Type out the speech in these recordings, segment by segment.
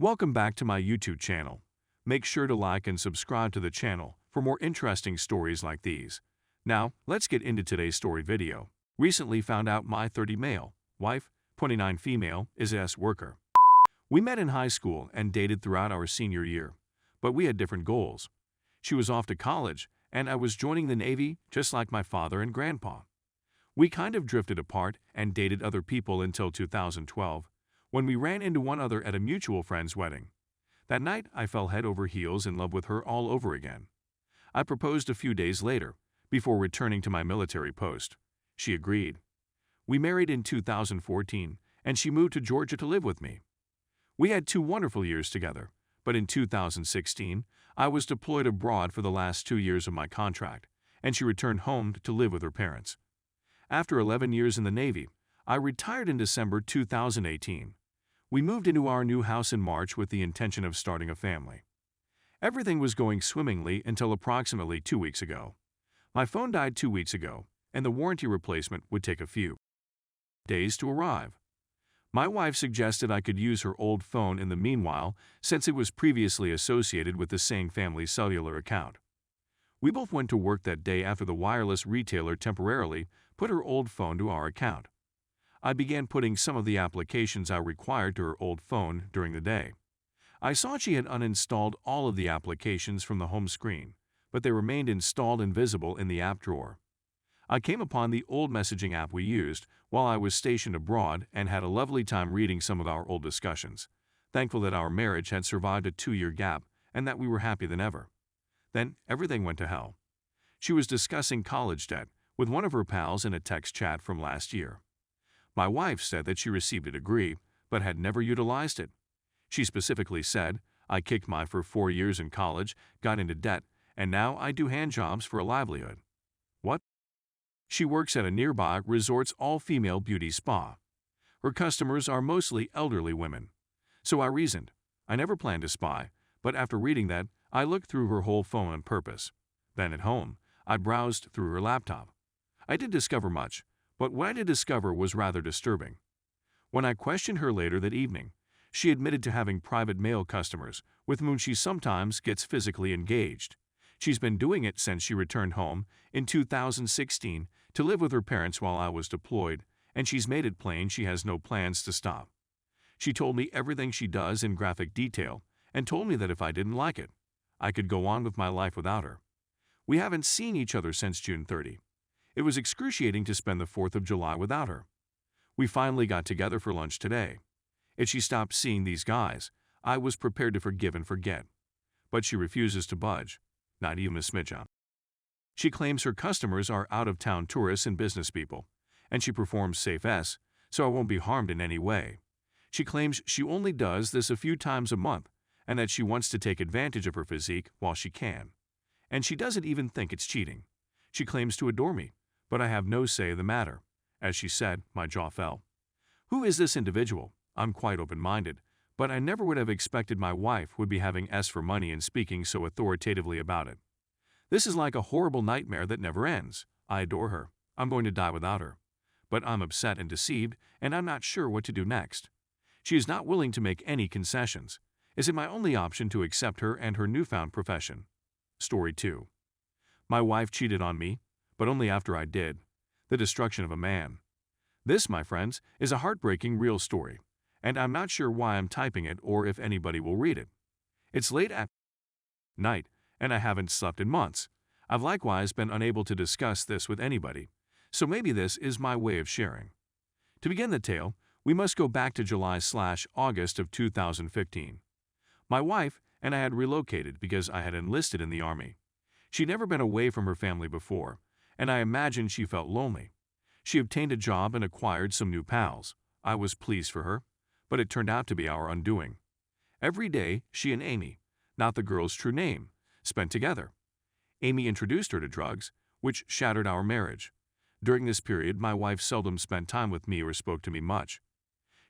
Welcome back to my YouTube channel. Make sure to like and subscribe to the channel for more interesting stories like these. Now, let's get into today's story video. Recently found out my 30 male, wife, 29 female, is a worker. We met in high school and dated throughout our senior year, but we had different goals. She was off to college, and I was joining the Navy just like my father and grandpa. We kind of drifted apart and dated other people until 2012, when we ran into one other at a mutual friend's wedding. That night, I fell head over heels in love with her all over again. I proposed a few days later, before returning to my military post. She agreed. We married in 2014, and she moved to Georgia to live with me. We had 2 wonderful years together, but in 2016, I was deployed abroad for the last 2 years of my contract, and she returned home to live with her parents. After 11 years in the Navy, I retired in December 2018. We moved into our new house in March with the intention of starting a family. Everything was going swimmingly until approximately 2 weeks ago. My phone died 2 weeks ago, and the warranty replacement would take a few days to arrive. My wife suggested I could use her old phone in the meanwhile, since it was previously associated with the same family cellular account. We both went to work that day after the wireless retailer temporarily put her old phone to our account. I began putting some of the applications I required to her old phone during the day. I saw she had uninstalled all of the applications from the home screen, but they remained installed and visible in the app drawer. I came upon the old messaging app we used while I was stationed abroad and had a lovely time reading some of our old discussions, thankful that our marriage had survived a 2-year gap and that we were happier than ever. Then everything went to hell. She was discussing college debt with one of her pals in a text chat from last year. My wife said that she received a degree, but had never utilized it. She specifically said, "I kicked my for 4 years in college, got into debt, and now I do hand jobs for a livelihood." What? She works at a nearby resort's all-female beauty spa. Her customers are mostly elderly women. So I reasoned. I never planned to spy, but after reading that, I looked through her whole phone on purpose. Then at home, I browsed through her laptop. I didn't discover much, but what I did discover was rather disturbing. When I questioned her later that evening, she admitted to having private male customers with whom she sometimes gets physically engaged. She's been doing it since she returned home in 2016 to live with her parents while I was deployed, and she's made it plain she has no plans to stop. She told me everything she does in graphic detail and told me that if I didn't like it, I could go on with my life without her. We haven't seen each other since June 30. It was excruciating to spend the 4th of July without her. We finally got together for lunch today. If she stopped seeing these guys, I was prepared to forgive and forget. But she refuses to budge, not even a smidge. She claims her customers are out-of-town tourists and business people, and she performs safe S, so I won't be harmed in any way. She claims she only does this a few times a month, and that she wants to take advantage of her physique while she can. And she doesn't even think it's cheating. She claims to adore me, but I have no say in the matter. As she said, my jaw fell. Who is this individual? I'm quite open-minded, but I never would have expected my wife would be having S for money and speaking so authoritatively about it. This is like a horrible nightmare that never ends. I adore her. I'm going to die without her. But I'm upset and deceived, and I'm not sure what to do next. She is not willing to make any concessions. Is it my only option to accept her and her newfound profession? Story 2. My wife cheated on me, but only after I did. The destruction of a man. This, my friends, is a heartbreaking real story, and I'm not sure why I'm typing it or if anybody will read it. It's late at night, and I haven't slept in months. I've likewise been unable to discuss this with anybody, so maybe this is my way of sharing. To begin the tale, we must go back to July/August of 2015. My wife and I had relocated because I had enlisted in the Army. She'd never been away from her family before, and I imagine she felt lonely. She obtained a job and acquired some new pals. I was pleased for her, but it turned out to be our undoing. Every day, she and Amy, not the girl's true name, spent together. Amy introduced her to drugs, which shattered our marriage. During this period, my wife seldom spent time with me or spoke to me much.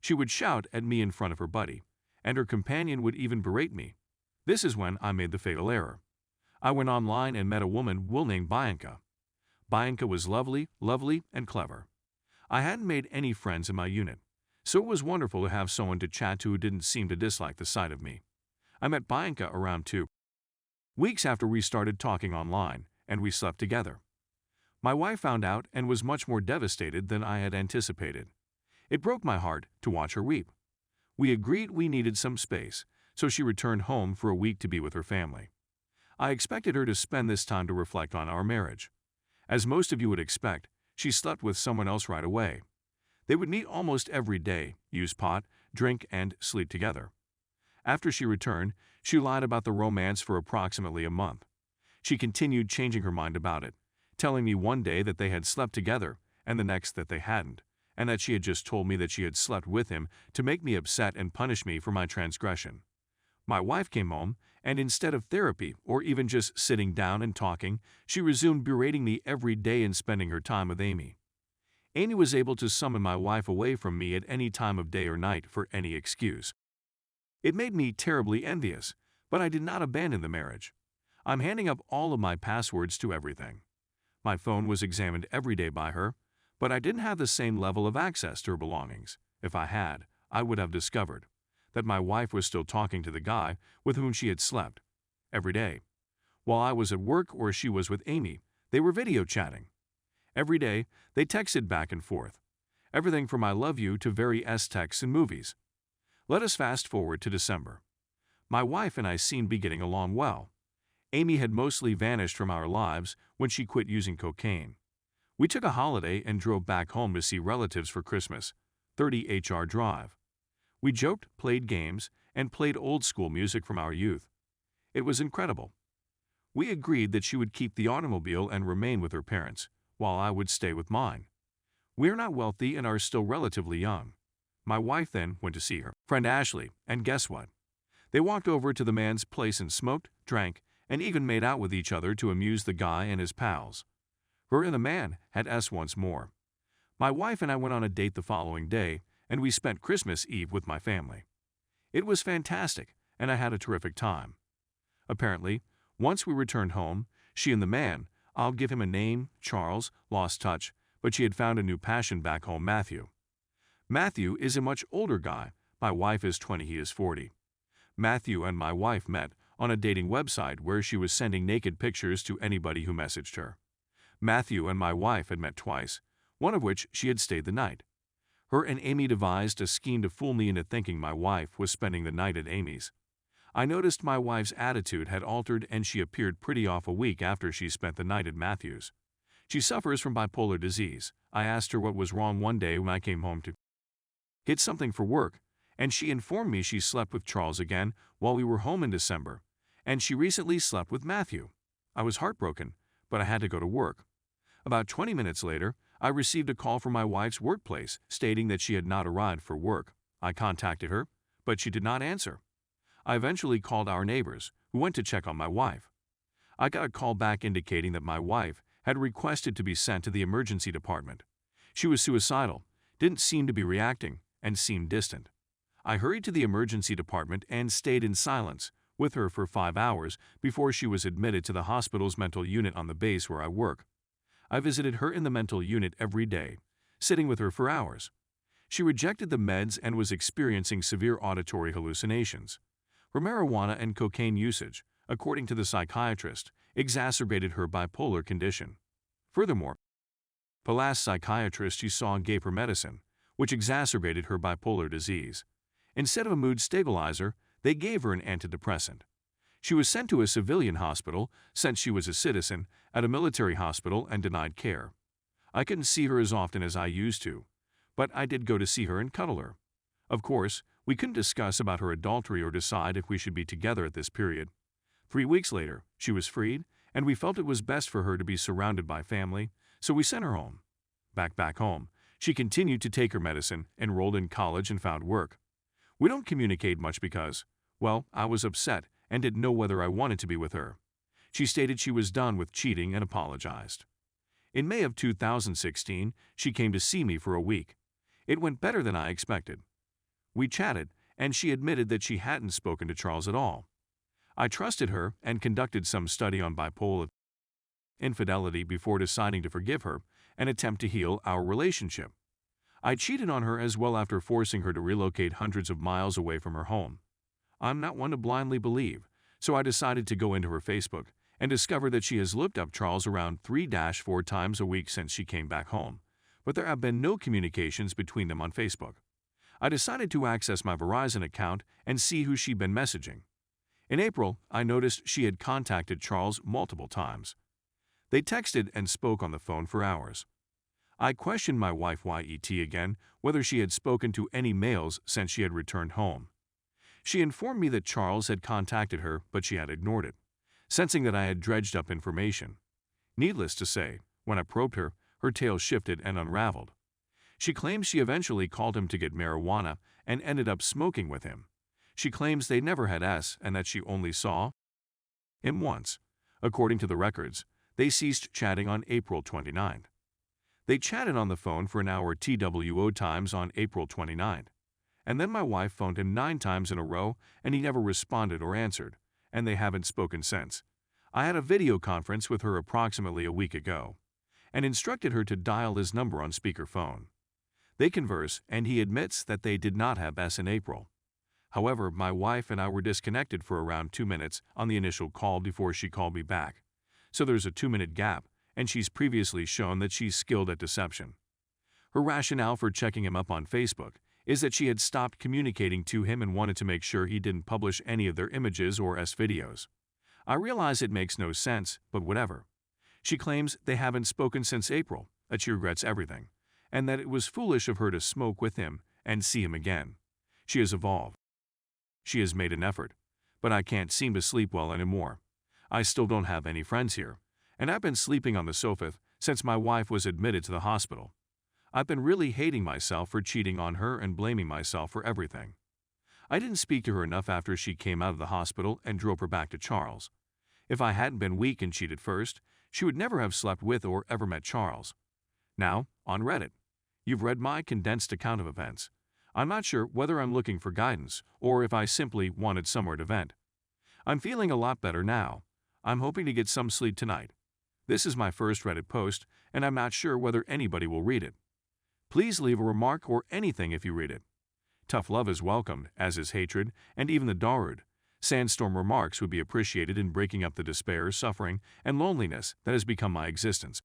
She would shout at me in front of her buddy, and her companion would even berate me. This is when I made the fatal error. I went online and met a woman we'll name Bianca. Bianca was lovely, and clever. I hadn't made any friends in my unit, So it was wonderful to have someone to chat to who didn't seem to dislike the sight of me. I met Bianca around 2 weeks after we started talking online, and we slept together. My wife found out and was much more devastated than I had anticipated. It broke my heart to watch her weep. We agreed we needed some space, so she returned home for a week to be with her family. I expected her to spend this time to reflect on our marriage. As most of you would expect, she slept with someone else right away. They would meet almost every day, use pot, drink, and sleep together. After she returned, she lied about the romance for approximately a month. She continued changing her mind about it, telling me one day that they had slept together and the next that they hadn't, and that she had just told me that she had slept with him to make me upset and punish me for my transgression. My wife came home, and instead of therapy or even just sitting down and talking, she resumed berating me every day and spending her time with Amy. Amy was able to summon my wife away from me at any time of day or night for any excuse. It made me terribly envious, but I did not abandon the marriage. I'm handing up all of my passwords to everything. My phone was examined every day by her, but I didn't have the same level of access to her belongings. If I had, I would have discovered that my wife was still talking to the guy with whom she had slept every day. While I was at work or she was with Amy, they were video chatting. Every day, they texted back and forth. Everything from I love you to various texts and movies. Let us fast forward to December. My wife and I seemed to be getting along well. Amy had mostly vanished from our lives when she quit using cocaine. We took a holiday and drove back home to see relatives for Christmas, 30 HR Drive. We joked, played games, and played old-school music from our youth. It was incredible. We agreed that she would keep the automobile and remain with her parents, while I would stay with mine. We are not wealthy and are still relatively young. My wife then went to see her friend Ashley, and guess what? They walked over to the man's place and smoked, drank, and even made out with each other to amuse the guy and his pals. Her and the man had us once more. My wife and I went on a date the following day, and we spent Christmas Eve with my family. It was fantastic, and I had a terrific time. Apparently, once we returned home, she and the man, I'll give him a name, Charles, lost touch, but she had found a new passion back home, Matthew. Matthew is a much older guy. My wife is 20, he is 40. Matthew and my wife met on a dating website where she was sending naked pictures to anybody who messaged her. Matthew and my wife had met twice, one of which she had stayed the night. Her and Amy devised a scheme to fool me into thinking my wife was spending the night at Amy's. I noticed my wife's attitude had altered and she appeared pretty off a week after she spent the night at Matthew's. She suffers from bipolar disease. I asked her what was wrong one day when I came home to get something for work, and she informed me she slept with Charles again while we were home in December, and she recently slept with Matthew. I was heartbroken, but I had to go to work. About 20 minutes later, I received a call from my wife's workplace stating that she had not arrived for work. I contacted her, but she did not answer. I eventually called our neighbors, who went to check on my wife. I got a call back indicating that my wife had requested to be sent to the emergency department. She was suicidal, didn't seem to be reacting, and seemed distant. I hurried to the emergency department and stayed in silence with her for 5 hours before she was admitted to the hospital's mental unit on the base where I work. I visited her in the mental unit every day, sitting with her for hours. She rejected the meds and was experiencing severe auditory hallucinations. Her marijuana and cocaine usage, according to the psychiatrist, exacerbated her bipolar condition. Furthermore, the last psychiatrist she saw gave her medicine, which exacerbated her bipolar disease. Instead of a mood stabilizer, they gave her an antidepressant. She was sent to a civilian hospital since she was a citizen at a military hospital and denied care. I couldn't see her as often as I used to, but I did go to see her and cuddle her. Of course, we couldn't discuss about her adultery or decide if we should be together at this period. 3 weeks later, she was freed, and we felt it was best for her to be surrounded by family, so we sent her home. Back home, she continued to take her medicine, enrolled in college, and found work. We don't communicate much because, well, I was upset and didn't know whether I wanted to be with her. She stated she was done with cheating and apologized. In May of 2016, she came to see me for a week. It went better than I expected. We chatted, and she admitted that she hadn't spoken to Charles at all. I trusted her and conducted some study on bipolar infidelity before deciding to forgive her and attempt to heal our relationship. I cheated on her as well after forcing her to relocate hundreds of miles away from her home. I'm not one to blindly believe, so I decided to go into her Facebook and discover that she has looked up Charles around 3-4 times a week since she came back home, but there have been no communications between them on Facebook. I decided to access my Verizon account and see who she'd been messaging. In April, I noticed she had contacted Charles multiple times. They texted and spoke on the phone for hours. I questioned my wife YET again whether she had spoken to any males since she had returned home. She informed me that Charles had contacted her, but she had ignored it, sensing that I had dredged up information. Needless to say, when I probed her, her tale shifted and unraveled. She claims she eventually called him to get marijuana and ended up smoking with him. She claims they never had sex and that she only saw him once. According to the records, they ceased chatting on April 29th. They chatted on the phone for an hour TWO times on April 29th. And then my wife phoned him 9 times in a row and he never responded or answered, and they haven't spoken since. I had a video conference with her approximately a week ago and instructed her to dial his number on speakerphone. They converse and he admits that they did not have sex in April. However, my wife and I were disconnected for around 2 minutes on the initial call before she called me back. So there's a 2-minute gap, and she's previously shown that she's skilled at deception. Her rationale for checking him up on Facebook is that she had stopped communicating to him and wanted to make sure he didn't publish any of their images or videos. I realize it makes no sense, but whatever. She claims they haven't spoken since April, that she regrets everything, and that it was foolish of her to smoke with him and see him again. She has evolved. She has made an effort, but I can't seem to sleep well anymore. I still don't have any friends here, and I've been sleeping on the sofa since my wife was admitted to the hospital. I've been really hating myself for cheating on her and blaming myself for everything. I didn't speak to her enough after she came out of the hospital and drove her back to Charles. If I hadn't been weak and cheated first, she would never have slept with or ever met Charles. Now, on Reddit, you've read my condensed account of events. I'm not sure whether I'm looking for guidance or if I simply wanted somewhere to vent. I'm feeling a lot better now. I'm hoping to get some sleep tonight. This is my first Reddit post, and I'm not sure whether anybody will read it. Please leave a remark or anything if you read it. Tough love is welcomed, as is hatred, and even the Darude. Sandstorm remarks would be appreciated in breaking up the despair, suffering, and loneliness that has become my existence.